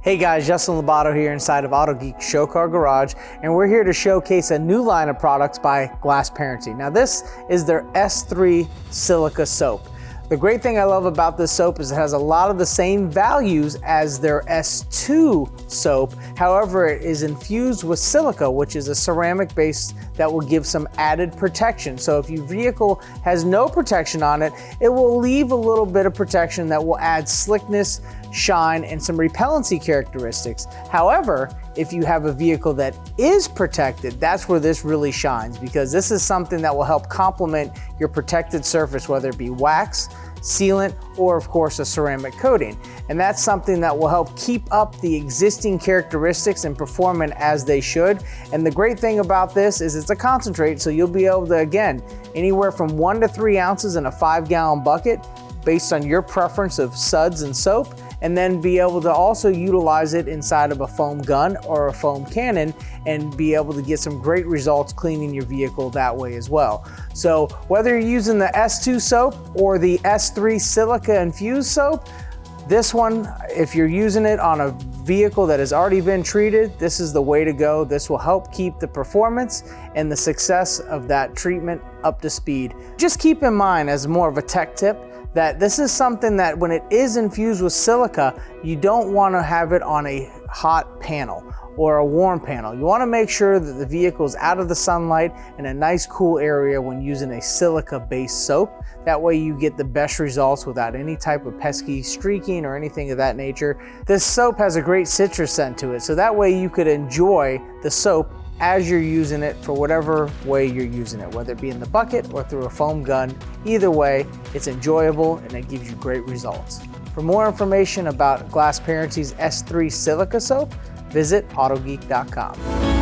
Hey guys, Justin Labato here inside of Autogeek Show Car Garage, and we're here to showcase a new line of products by GlassParency. Now this is their S3 Silica Soap. The great thing I love about this soap is it has a lot of the same values as their S2 soap. However, it is infused with silica, which is a ceramic base that will give some added protection. So if your vehicle has no protection on it, it will leave a little bit of protection that will add slickness, shine, and some repellency characteristics. However, if you have a vehicle that is protected, that's where this really shines, because this is something that will help complement your protected surface, whether it be wax, sealant, or of course a ceramic coating. And that's something that will help keep up the existing characteristics and performing as they should. And the great thing about this is it's a concentrate, so you'll be able to, again, anywhere from 1 to 3 ounces in a 5-gallon bucket based on your preference of suds and soap, and then be able to also utilize it inside of a foam gun or a foam cannon and be able to get some great results cleaning your vehicle that way as well. So whether you're using the S2 soap or the S3 Silica Infused Soap, this one, if you're using it on a vehicle that has already been treated, this is the way to go. This will help keep the performance and the success of that treatment up to speed. Just keep in mind, as more of a tech tip, that this is something that when it is infused with silica, you don't want to have it on a hot panel or a warm panel. You want to make sure that the vehicle is out of the sunlight in a nice cool area when using a silica-based soap. That way you get the best results without any type of pesky streaking or anything of that nature. This soap has a great citrus scent to it, so that way you could enjoy the soap as you're using it for whatever way you're using it, whether it be in the bucket or through a foam gun. Either way, it's enjoyable and it gives you great results. For more information about GlassParency's S3 Silica Soap, visit Autogeek.com.